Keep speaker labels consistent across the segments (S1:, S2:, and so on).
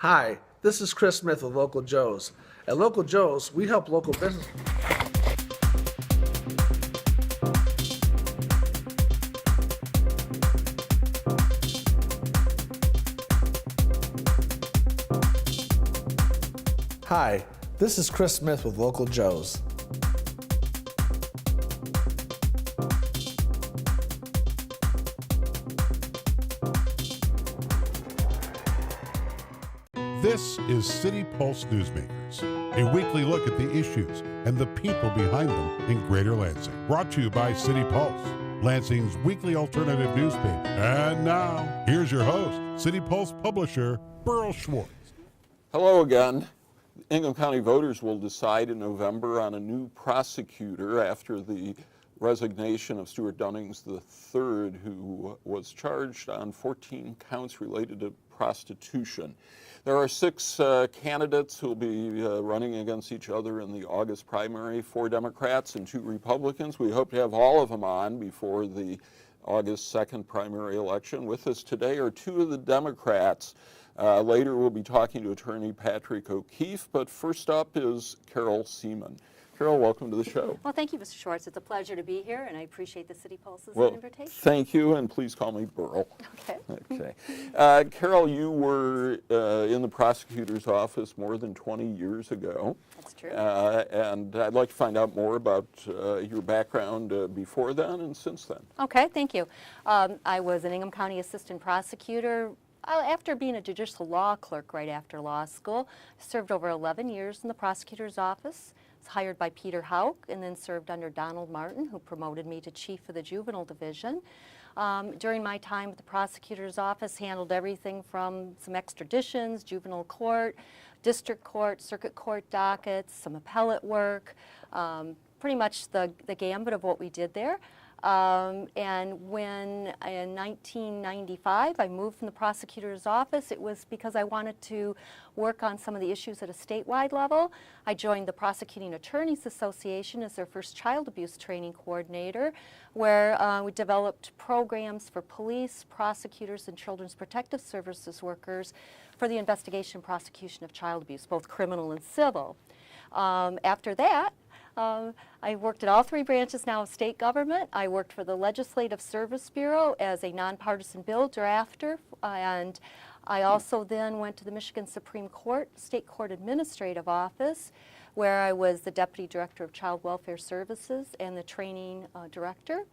S1: Hi, this is Chris Smith with Local Joe's. At Local Joe's, we help local business. Hi, this is Chris Smith with Local Joe's.
S2: This is City Pulse Newsmakers, a weekly look at the issues and the people behind them in Greater Lansing. Brought to you by City Pulse, Lansing's weekly alternative newspaper. And now, here's your host, City Pulse publisher, Burl Schwartz.
S3: Hello again. Ingham County voters will decide in November on a new prosecutor after the resignation of Stuart Dunnings III, who was charged on 14 counts related to prostitution. There are 6 candidates who will be running against each other in the August primary, 4 Democrats and 2 Republicans. We hope to have all of them on before the August 2nd primary election. With us today are 2 of the Democrats. Later we'll be talking to attorney Patrick O'Keefe, but first up is Carol Seaman. Carol, welcome to the show.
S4: Well, thank you, Mr. Schwartz. It's a pleasure to be here, and I appreciate the City Pulse's invitation.
S3: Thank you, and please call me Burl.
S4: Okay.
S3: Carol, you were in the prosecutor's office more than 20 years ago.
S4: That's true.
S3: And I'd like to find out more about your background before then and since then.
S4: Okay, thank you. I was an Ingham County Assistant Prosecutor. After being a judicial law clerk right after law school, I served over 11 years in the prosecutor's office. Was hired by Peter Houck and then served under Donald Martin, who promoted me to chief of the juvenile division. During my time at the prosecutor's office, handled everything from some extraditions, juvenile court, district court, circuit court dockets, some appellate work, pretty much the gambit of what we did there. And when in 1995 I moved from the prosecutor's office, it was because I wanted to work on some of the issues at a statewide level. I joined the Prosecuting Attorneys Association as their first child abuse training coordinator, where we developed programs for police, prosecutors, and children's protective services workers for the investigation and prosecution of child abuse, both criminal and civil. After that, I worked at all 3 branches now of state government. I worked for the Legislative Service Bureau as a nonpartisan bill drafter, and I also then went to the Michigan Supreme Court State Court Administrative Office, where I was the Deputy Director of Child Welfare Services and the Training Director.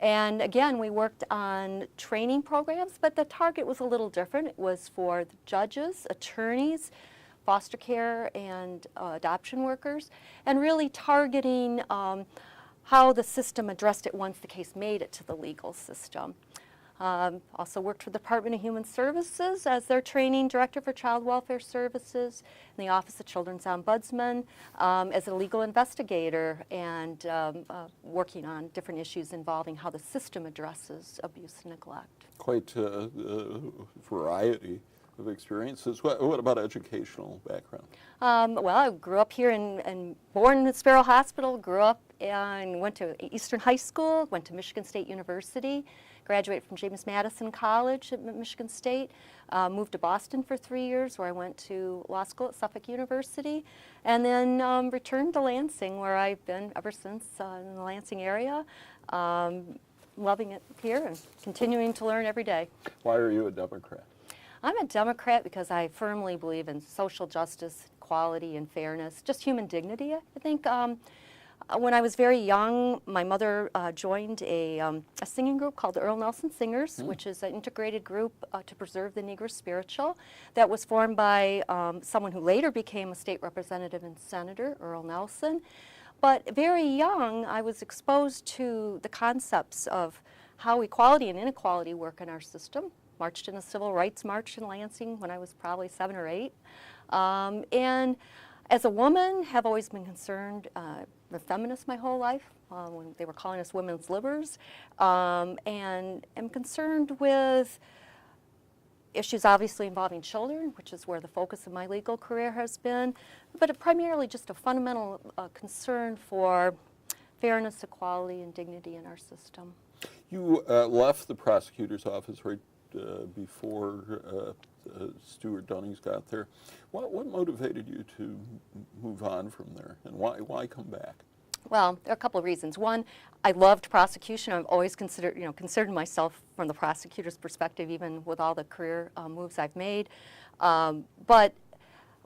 S4: And again, we worked on training programs, but the target was a little different. It was for the judges, attorneys, foster care and adoption workers, and really targeting how the system addressed it once the case made it to the legal system. Also worked for the Department of Human Services as their training director for child welfare services, in the Office of Children's Ombudsman, as a legal investigator, and working on different issues involving how the system addresses abuse and neglect.
S3: Quite a variety of experiences. What about educational background?
S4: Well, I grew up here and born at Sparrow Hospital, grew up and went to Eastern High School, went to Michigan State University, graduated from James Madison College at Michigan State, moved to Boston for 3 years where I went to law school at Suffolk University, and then returned to Lansing where I've been ever since in the Lansing area. Loving it here and continuing to learn every day.
S3: Why are you a Democrat?
S4: I'm a Democrat because I firmly believe in social justice, equality, and fairness, just human dignity. I think when I was very young, my mother joined a singing group called the Earl Nelson Singers, which is an integrated group to preserve the Negro spiritual that was formed by someone who later became a state representative and senator, Earl Nelson. But very young, I was exposed to the concepts of how equality and inequality work in our system. Marched in a civil rights march in Lansing when I was probably 7 or 8. And as a woman, have always been concerned, a feminist my whole life, when they were calling us women's livers, and am concerned with issues obviously involving children, which is where the focus of my legal career has been, but primarily just a fundamental concern for fairness, equality, and dignity in our system.
S3: You left the prosecutor's office right before Stuart Dunnings got there. What motivated you to move on from there, and why come back?
S4: Well, there are a couple of reasons. One, I loved prosecution. I've always considered myself from the prosecutor's perspective, even with all the career moves I've made. But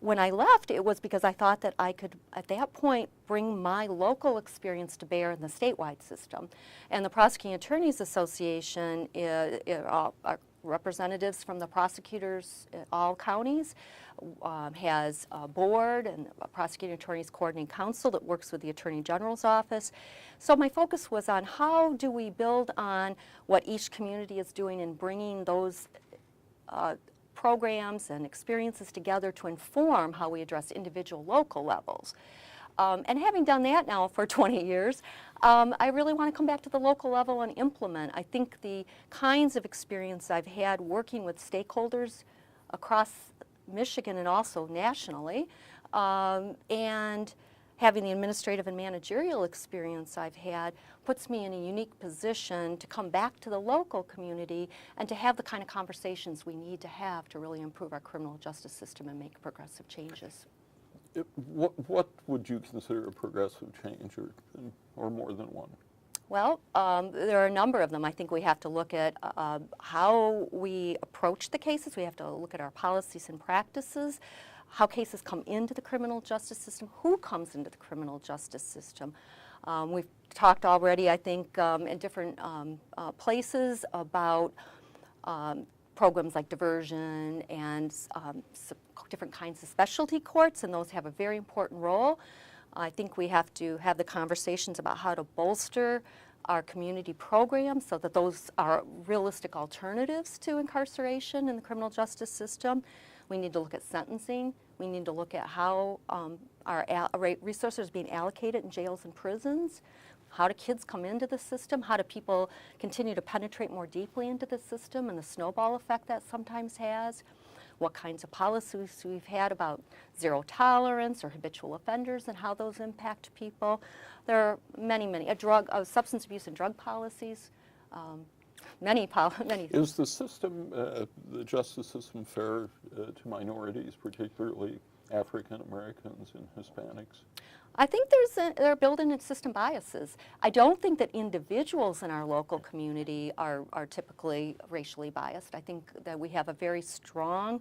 S4: when I left, it was because I thought that I could, at that point, bring my local experience to bear in the statewide system. And the Prosecuting Attorneys Association are representatives from the prosecutors in all counties, has a board and a Prosecuting Attorneys Coordinating Council that works with the Attorney General's office. So my focus was on how do we build on what each community is doing and bringing those programs and experiences together to inform how we address individual local levels. And having done that now for 20 years, I really want to come back to the local level and implement. I think the kinds of experience I've had working with stakeholders across Michigan and also nationally, and having the administrative and managerial experience I've had puts me in a unique position to come back to the local community and to have the kind of conversations we need to have to really improve our criminal justice system and make progressive changes.
S3: What would you consider a progressive change, or more than one?
S4: Well, there are a number of them. I think we have to look at how we approach the cases. We have to look at our policies and practices, how cases come into the criminal justice system, who comes into the criminal justice system. We've talked already, I think, in different places about programs like diversion and different kinds of specialty courts, and those have a very important role. I think we have to have the conversations about how to bolster our community programs so that those are realistic alternatives to incarceration in the criminal justice system. We need to look at sentencing. We need to look at how our resources are being allocated in jails and prisons. How do kids come into the system? How do people continue to penetrate more deeply into the system and the snowball effect that sometimes has? What kinds of policies we've had about zero tolerance or habitual offenders and how those impact people. There are many, substance abuse and drug policies, many things.
S3: Is the system, the justice system, fair to minorities, particularly African Americans and Hispanics?
S4: I think there are built-in system biases. I don't think that individuals in our local community are typically racially biased. I think that we have a very strong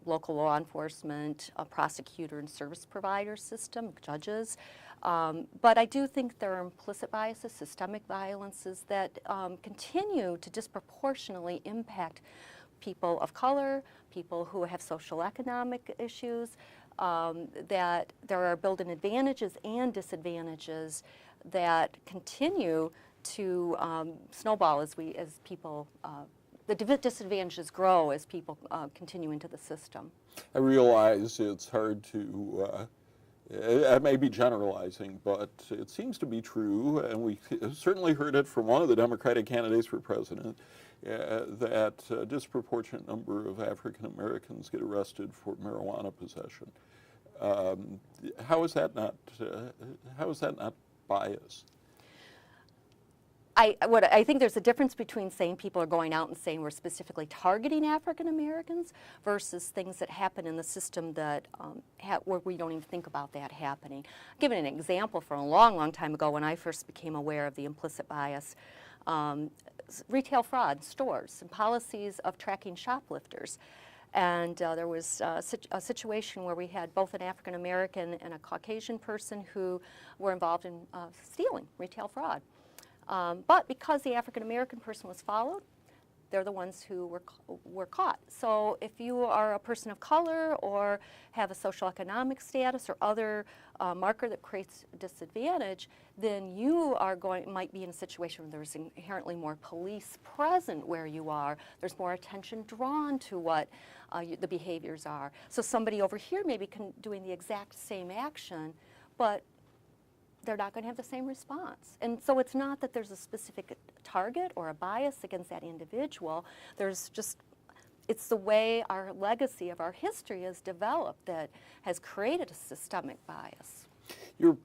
S4: local law enforcement, prosecutor and service provider system, judges. But I do think there are implicit biases, systemic violences that continue to disproportionately impact people of color, people who have social economic issues, that there are built-in advantages and disadvantages that continue to snowball as people, the disadvantages grow as people continue into the system.
S3: I realize it's hard to, I may be generalizing, but it seems to be true, and we certainly heard it from one of the Democratic candidates for president, that a disproportionate number of African Americans get arrested for marijuana possession. How is that not bias?
S4: I think there's a difference between saying people are going out and saying we're specifically targeting African Americans versus things that happen in the system that where we don't even think about that happening. I'll give an example from a long, long time ago when I first became aware of the implicit bias. Retail fraud, stores, and policies of tracking shoplifters. And there was a situation where we had both an African American and a Caucasian person who were involved in stealing, retail fraud. But because the African American person was followed, they're the ones who were caught. So if you are a person of color or have a social economic status or other marker that creates a disadvantage, then you might be in a situation where there's inherently more police present where you are. There's more attention drawn to what the behaviors are. So somebody over here may be doing the exact same action, but they're not going to have the same response. And so it's not that there's a specific target or a bias against that individual. It's the way our legacy of our history has developed that has created a systemic bias.
S3: Your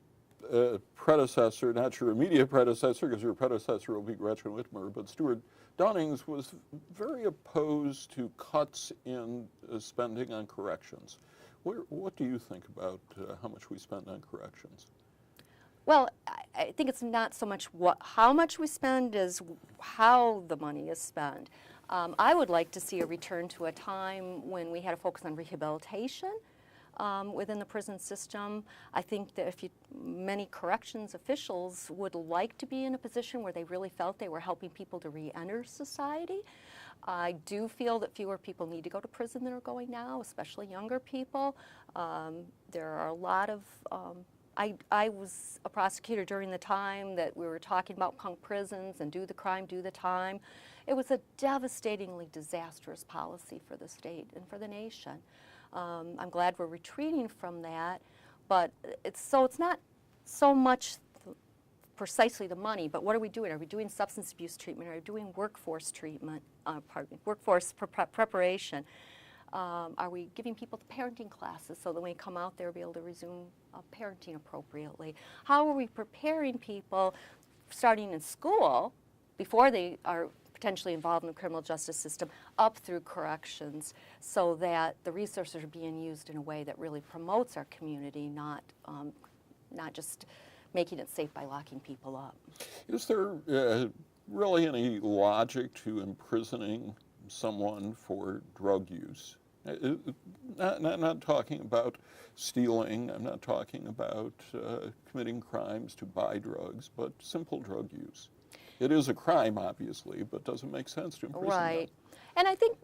S3: predecessor, not your immediate predecessor, because your predecessor will be Gretchen Whitmer, but Stuart Dunnings was very opposed to cuts in spending on corrections. What do you think about how much we spend on corrections?
S4: Well, I think it's not so much how much we spend as how the money is spent. I would like to see a return to a time when we had a focus on rehabilitation within the prison system. I think that many corrections officials would like to be in a position where they really felt they were helping people to re-enter society. I do feel that fewer people need to go to prison than are going now, especially younger people. There are a lot of I was a prosecutor during the time that we were talking about punk prisons and do the crime, do the time. It was a devastatingly disastrous policy for the state and for the nation. I'm glad we're retreating from that, but it's not so much precisely the money, but what are we doing? Are we doing substance abuse treatment? Are we doing workforce treatment, workforce preparation? Are we giving people the parenting classes so that when they come out they'll be able to resume parenting appropriately? How are we preparing people starting in school before they are potentially involved in the criminal justice system up through corrections so that the resources are being used in a way that really promotes our community, not just making it safe by locking people up?
S3: Is there really any logic to imprisoning someone for drug use? Not talking about stealing, I'm not talking about committing crimes to buy drugs, but simple drug use. It is a crime, obviously, but does it make sense to imprison them?
S4: Right. And I think,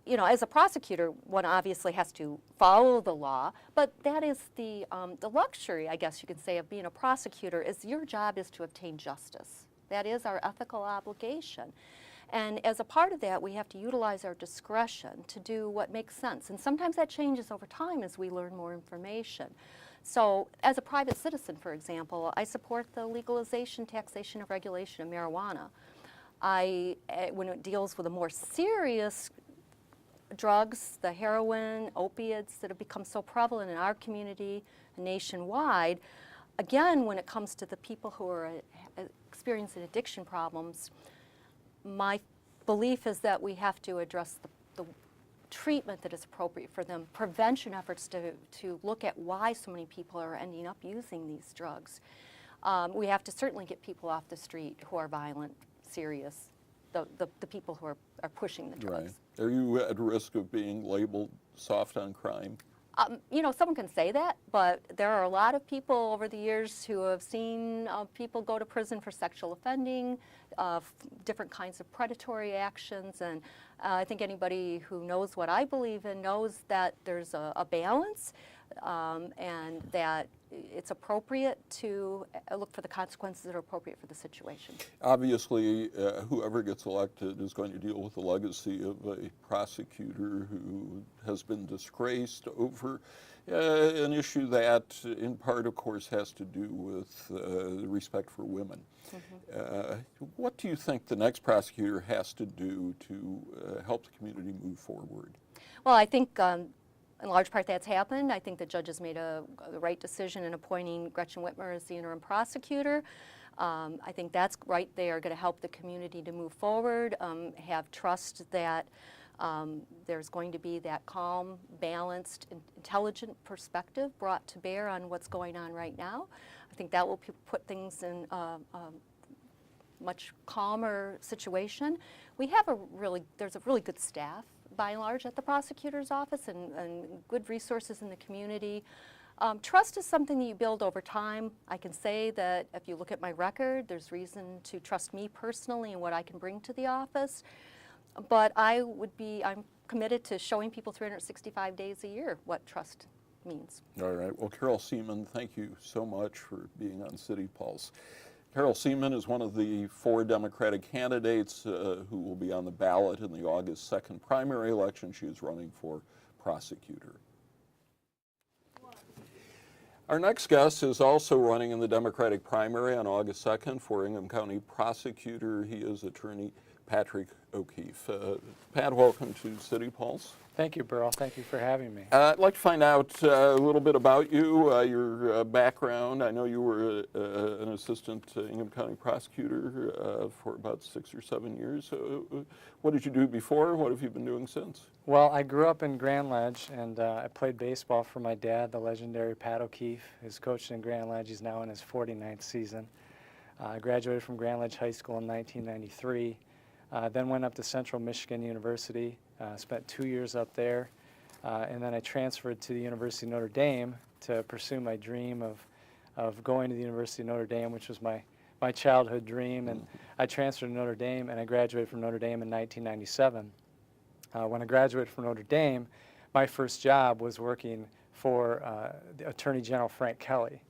S4: as a prosecutor, one obviously has to follow the law, but that is the luxury, I guess you could say, of being a prosecutor, is your job is to obtain justice. That is our ethical obligation. And as a part of that, we have to utilize our discretion to do what makes sense. And sometimes that changes over time as we learn more information. So as a private citizen, for example, I support the legalization, taxation, and regulation of marijuana. When it deals with the more serious drugs, the heroin, opiates that have become so prevalent in our community nationwide, again, when it comes to the people who are experiencing addiction problems, my belief is that we have to address the treatment that is appropriate for them, prevention efforts to look at why so many people are ending up using these drugs. We have to certainly get people off the street who are violent, serious, the people who are pushing the drugs.
S3: Right. Are you at risk of being labeled soft on crime?
S4: Someone can say that, but there are a lot of people over the years who have seen people go to prison for sexual offending, different kinds of predatory actions, and I think anybody who knows what I believe in knows that there's a balance and that it's appropriate to look for the consequences that are appropriate for the situation.
S3: Obviously, whoever gets elected is going to deal with the legacy of a prosecutor who has been disgraced over an issue that, in part, of course, has to do with respect for women. Mm-hmm. What do you think the next prosecutor has to do to help the community move forward?
S4: Well, I think in large part that's happened. I think the judges made the right decision in appointing Gretchen Whitmer as the interim prosecutor. I think that's right. They are going to help the community to move forward, have trust that there's going to be that calm, balanced, intelligent perspective brought to bear on what's going on right now. I think that will put things in a much calmer situation. There's a really good staff by and large at the prosecutor's office and good resources in the community. Trust is something that you build over time. I can say that if you look at my record, there's reason to trust me personally and what I can bring to the office. But I'm committed to showing people 365 days a year what trust means.
S3: All right. Well, Carol Seaman, thank you so much for being on City Pulse. Carol Seaman is one of the 4 Democratic candidates who will be on the ballot in the August 2nd primary election. She is running for prosecutor. Our next guest is also running in the Democratic primary on August 2nd for Ingham County prosecutor. He is attorney Patrick O'Keefe. Pat, welcome to City Pulse.
S5: Thank you, Burl. Thank you for having me.
S3: I'd like to find out a little bit about you, your background. I know you were an assistant Ingham County prosecutor for about 6 or 7 years. What did you do before? What have you been doing since?
S5: Well, I grew up in Grand Ledge, and I played baseball for my dad, the legendary Pat O'Keefe, who's coached in Grand Ledge. He's now in his 49th season. I graduated from Grand Ledge High School in 1993, then went up to Central Michigan University, spent 2 years up there, and then I transferred to the University of Notre Dame to pursue my dream of going to the University of Notre Dame, which was my childhood dream. And I transferred to Notre Dame, and I graduated from Notre Dame in 1997. When I graduated from Notre Dame, my first job was working for the Attorney General Frank Kelly,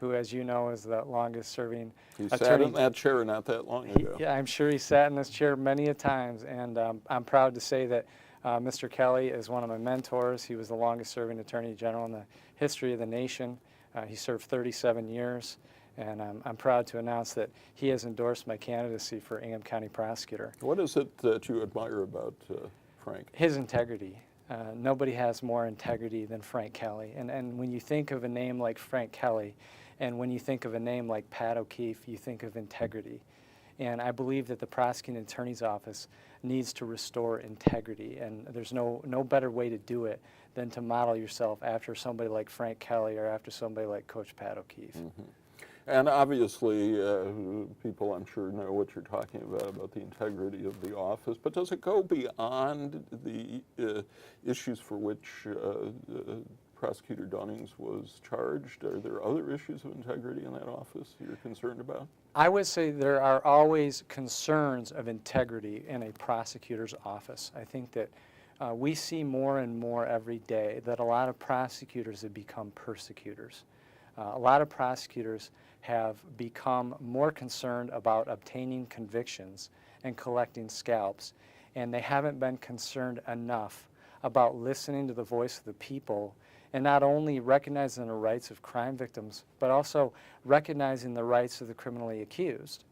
S5: who, as you know, is the longest-serving attorney.
S3: He sat in that chair not that long ago.
S5: Yeah, I'm sure he sat in this chair many a times, and I'm proud to say that Mr. Kelly is one of my mentors. He was the longest-serving Attorney General in the history of the nation. He served 37 years, and I'm proud to announce that he has endorsed my candidacy for Ingham County Prosecutor.
S3: What is it that you admire about Frank?
S5: His integrity. Nobody has more integrity than Frank Kelly. And when you think of a name like Frank Kelly, and when you think of a name like Pat O'Keefe, you think of integrity. And I believe that the prosecuting attorney's office needs to restore integrity. And there's no better way to do it than to model yourself after somebody like Frank Kelly or after somebody like Coach Pat O'Keefe.
S3: Mm-hmm. And obviously, people, I'm sure, know what you're talking about the integrity of the office. But does it go beyond the issues for which Prosecutor Dunnings was charged? Are there other issues of integrity in that office you're concerned about?
S5: I would say there are always concerns of integrity in a prosecutor's office. I think that we see more and more every day that a lot of prosecutors have become persecutors. A lot of prosecutors have become more concerned about obtaining convictions and collecting scalps, and they haven't been concerned enough about listening to the voice of the people and not only recognizing the rights of crime victims, but also recognizing the rights of the criminally accused.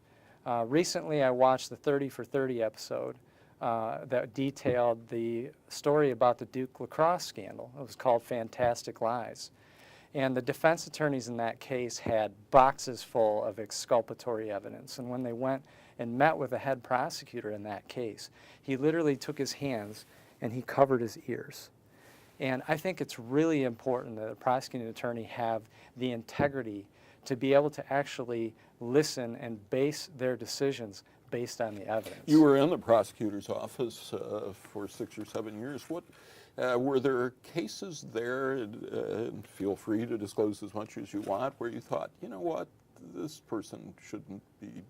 S5: Recently, I watched the 30 for 30 episode that detailed the story about the Duke lacrosse scandal. It was called Fantastic Lies. And the defense attorneys in that case had boxes full of exculpatory evidence. And when they went and met with the head prosecutor in that case, he literally took his hands and he covered his ears. And I think it's really important that a prosecuting attorney have the integrity to be able to actually listen and base their decisions based on the evidence.
S3: You were in the prosecutor's office for 6 or 7 years. What were there cases there, and feel free to disclose as much as you want, where you thought, you know what, this person shouldn't be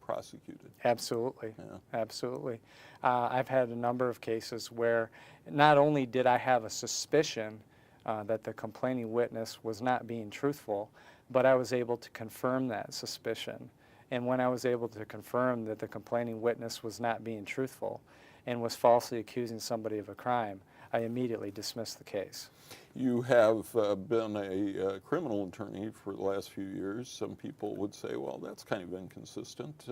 S3: prosecuted?
S5: Absolutely,
S3: Yeah.
S5: absolutely. I've had a number of cases where not only did I have a suspicion that the complaining witness was not being truthful, but I was able to confirm that suspicion. And when I was able to confirm that the complaining witness was not being truthful and was falsely accusing somebody of a crime, I immediately dismissed the case.
S3: You have been a criminal attorney for the last few years. Some people would say, well, that's kind of inconsistent.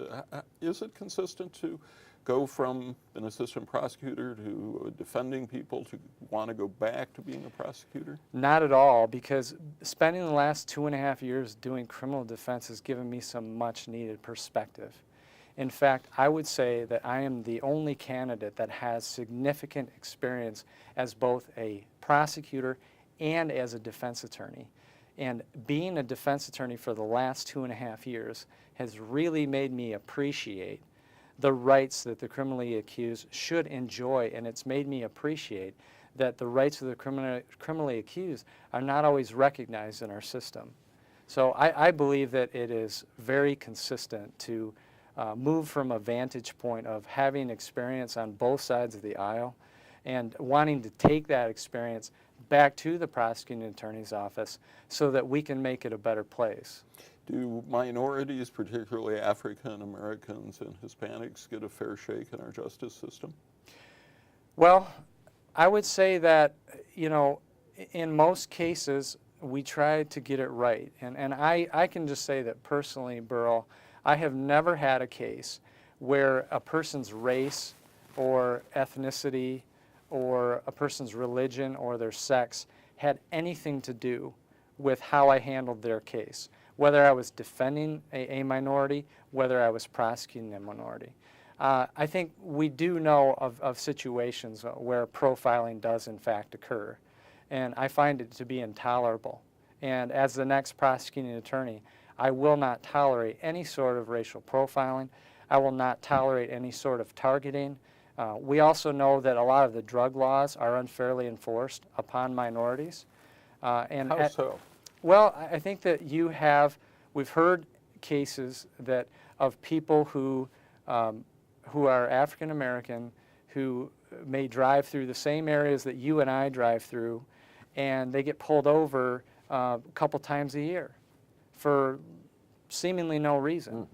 S3: Is it consistent to go from an assistant prosecutor to defending people to want to go back to being a prosecutor?
S5: Not at all, because spending the last 2.5 years doing criminal defense has given me some much needed perspective. In fact, I would say that I am the only candidate that has significant experience as both a prosecutor and as a defense attorney. And being a defense attorney for the last 2.5 years has really made me appreciate the rights that the criminally accused should enjoy, and it's made me appreciate that the rights of the criminally accused are not always recognized in our system. So I believe that it is very consistent to move from a vantage point of having experience on both sides of the aisle and wanting to take that experience back to the prosecuting attorney's office so that we can make it a better place.
S3: Do minorities, particularly African Americans and Hispanics, get a fair shake in our justice system?
S5: Well, I would say that, you know, in most cases, we try to get it right. And I can just say that personally, Burl, I have never had a case where a person's race or ethnicity or a person's religion or their sex had anything to do with how I handled their case, whether I was defending a minority, whether I was prosecuting a minority. I think we do know of situations where profiling does in fact occur, and I find it to be intolerable. And as the next prosecuting attorney, I will not tolerate any sort of racial profiling. I will not tolerate any sort of targeting. We also know that a lot of the drug laws are unfairly enforced upon minorities.
S3: How so?
S5: Well, I think that we've heard cases that of people who are African American, who may drive through the same areas that you and I drive through, and they get pulled over a couple times a year for seemingly no reason.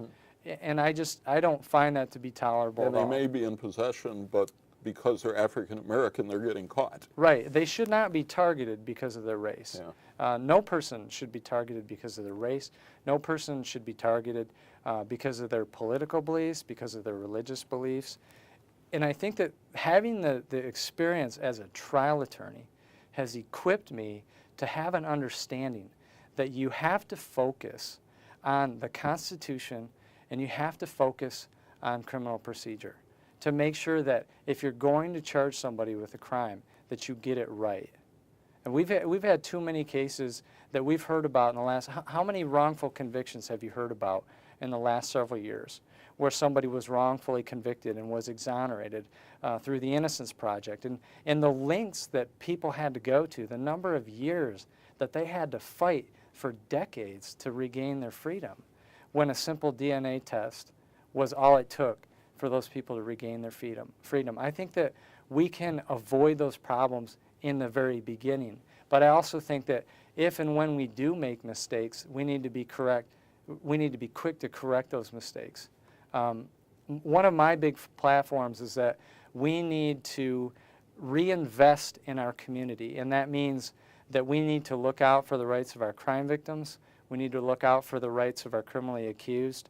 S5: And I don't find that to be tolerable
S3: And
S5: at
S3: they
S5: all.
S3: may be in possession, but because they're African American, they're getting caught.
S5: Right. They should not be targeted because of their race.
S3: Yeah.
S5: No person should be targeted because of their race. No person should be targeted because of their political beliefs, because of their religious beliefs. And I think that having the experience as a trial attorney has equipped me to have an understanding that you have to focus on the Constitution and you have to focus on criminal procedure to make sure that if you're going to charge somebody with a crime, that you get it right. And we've had too many cases that we've heard about in the last, how many wrongful convictions have you heard about in the last several years where somebody was wrongfully convicted and was exonerated through the Innocence Project, and the lengths that people had to go to, the number of years that they had to fight for decades to regain their freedom, when a simple DNA test was all it took for those people to regain their freedom. I think that we can avoid those problems in the very beginning, but I also think that if and when we do make mistakes, we need to be quick to correct those mistakes. One of my big platforms is that we need to reinvest in our community, and that means that we need to look out for the rights of our crime victims. We need to look out for the rights of our criminally accused.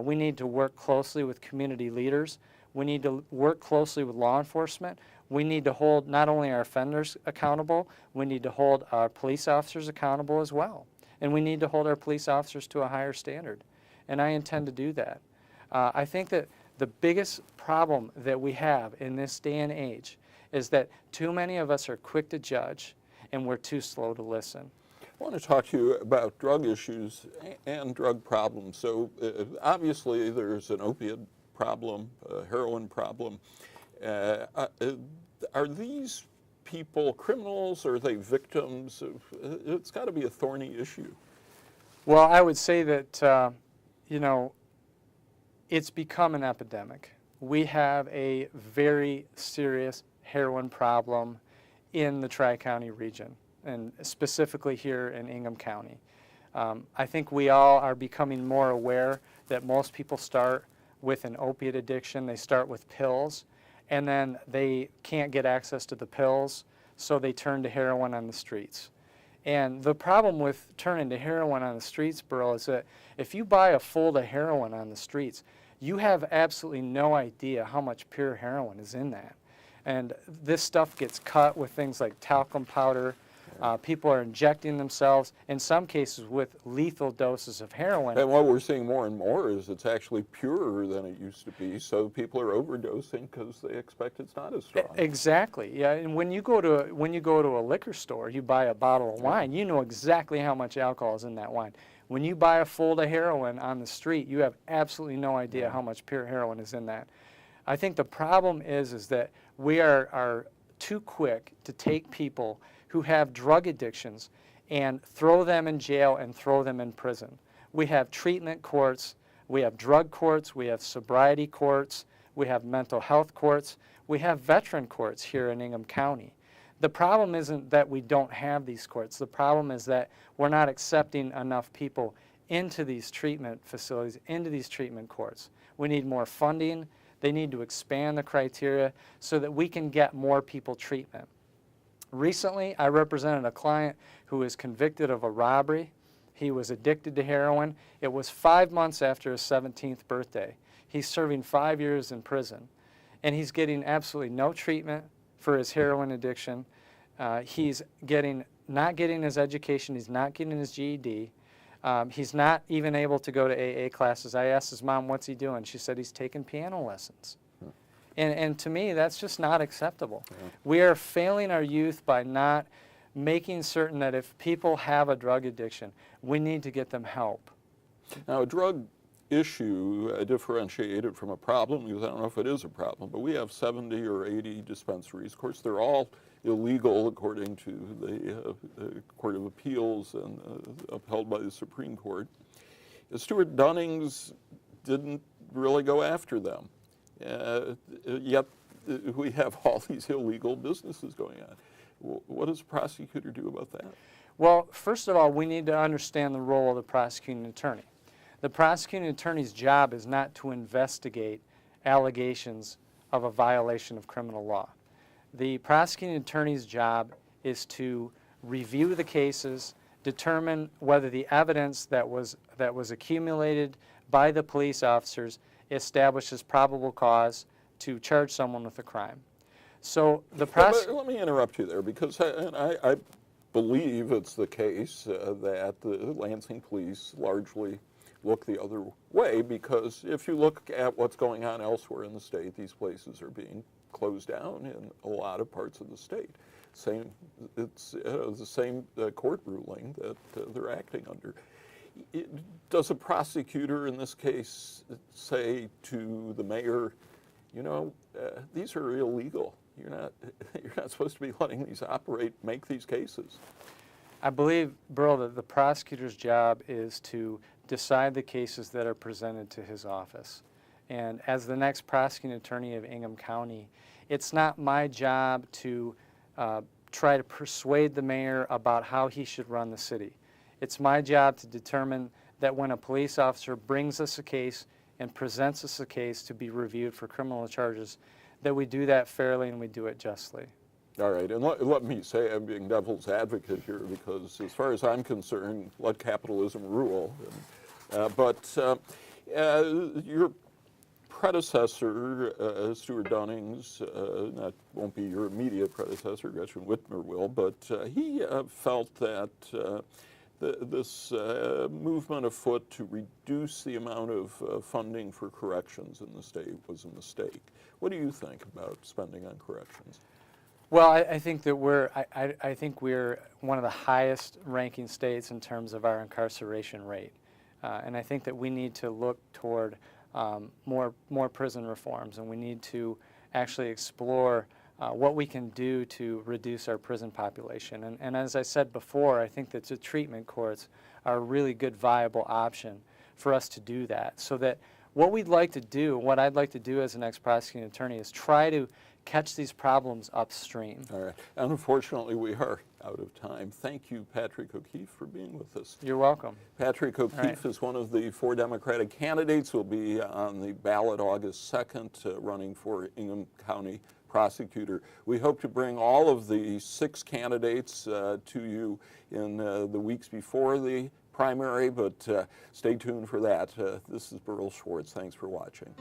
S5: We need to work closely with community leaders. We need to work closely with law enforcement. We need to hold not only our offenders accountable, we need to hold our police officers accountable as well. And we need to hold our police officers to a higher standard. And I intend to do that. I think that the biggest problem that we have in this day and age is that too many of us are quick to judge and we're too slow to listen.
S3: I want to talk to you about drug issues and drug problems. So obviously there's an opiate problem, a heroin problem. Are these people criminals or are they victims? It's got to be a thorny issue.
S5: Well, I would say that, it's become an epidemic. We have a very serious heroin problem in the Tri-County region, and specifically here in Ingham County. I think we all are becoming more aware that most people start with an opiate addiction. They start with pills, and then they can't get access to the pills, so they turn to heroin on the streets. And the problem with turning to heroin on the streets, Burl, is that if you buy a fold of heroin on the streets, you have absolutely no idea how much pure heroin is in that. And this stuff gets cut with things like talcum powder. People are injecting themselves, in some cases with lethal doses of heroin.
S3: And what we're seeing more and more is it's actually purer than it used to be, so people are overdosing because they expect it's not as strong.
S5: Exactly, yeah. And when you go to a liquor store, you buy a bottle of wine, you know exactly how much alcohol is in that wine. When you buy a fold of heroin on the street, you have absolutely no idea how much pure heroin is in that. I think the problem is that we are too quick to take people who have drug addictions and throw them in jail and throw them in prison. We have treatment courts, we have drug courts, we have sobriety courts, we have mental health courts, we have veteran courts here in Ingham County. The problem isn't that we don't have these courts. The problem is that we're not accepting enough people into these treatment facilities, into these treatment courts. We need more funding. They need to expand the criteria so that we can get more people treatment. Recently, I represented a client who was convicted of a robbery. He was addicted to heroin. It was 5 months after his 17th birthday. He's serving 5 years in prison, and he's getting absolutely no treatment, for his heroin addiction. He's not getting his education. He's not getting his GED. He's not even able to go to AA classes. I asked his mom, what's he doing? She said he's taking piano lessons. And to me, that's just not acceptable. Yeah. We are failing our youth by not making certain that if people have a drug addiction, we need to get them help.
S3: Now, a drug issue differentiated from a problem, because I don't know if it is a problem, but we have 70 or 80 dispensaries. Of course, they're all illegal according to the Court of Appeals and upheld by the Supreme Court. Stuart Dunnings didn't really go after them. Yet we have all these illegal businesses going on. What does a prosecutor do about that?
S5: Well, first of all, we need to understand the role of the prosecuting attorney. The prosecuting attorney's job is not to investigate allegations of a violation of criminal law. The prosecuting attorney's job is to review the cases, determine whether the evidence that was accumulated by the police officers establishes probable cause to charge someone with a crime. So the
S3: let me interrupt you there, because I believe it's the case that the Lansing police largely look the other way, because if you look at what's going on elsewhere in the state, these places are being closed down in a lot of parts of the state. It's the same court ruling that they're acting under. Does a prosecutor in this case say to the mayor, you know, these are illegal. You're not supposed to be letting these operate, make these cases?
S5: I believe, Burl, that the prosecutor's job is to decide the cases that are presented to his office. And as the next prosecuting attorney of Ingham County, it's not my job to try to persuade the mayor about how he should run the city. It's my job to determine that when a police officer brings us a case and presents us a case to be reviewed for criminal charges, that we do that fairly and we do it justly.
S3: All right, and let me say I'm being devil's advocate here, because as far as I'm concerned, let capitalism rule. But your predecessor, Stuart Dunnings, won't be your immediate predecessor, Gretchen Whitmer will, but he felt that this movement afoot to reduce the amount of funding for corrections in the state was a mistake. What do you think about spending on corrections?
S5: Well, I think that I think we're one of the highest ranking states in terms of our incarceration rate. And I think that we need to look toward more prison reforms, and we need to actually explore what we can do to reduce our prison population. And as I said before, I think that the treatment courts are a really good, viable option for us to do that. So that what we'd like to do, what I'd like to do as an ex-prosecuting attorney, is try to catch these problems upstream.
S3: All right. And unfortunately, we are out of time. Thank you, Patrick O'Keefe, for being with us.
S5: You're welcome.
S3: Patrick O'Keefe is one of the 4 Democratic candidates who will be on the ballot August 2nd, running for Ingham County Prosecutor. We hope to bring all of the 6 candidates to you in the weeks before the primary, but stay tuned for that. This is Burl Schwartz. Thanks for watching.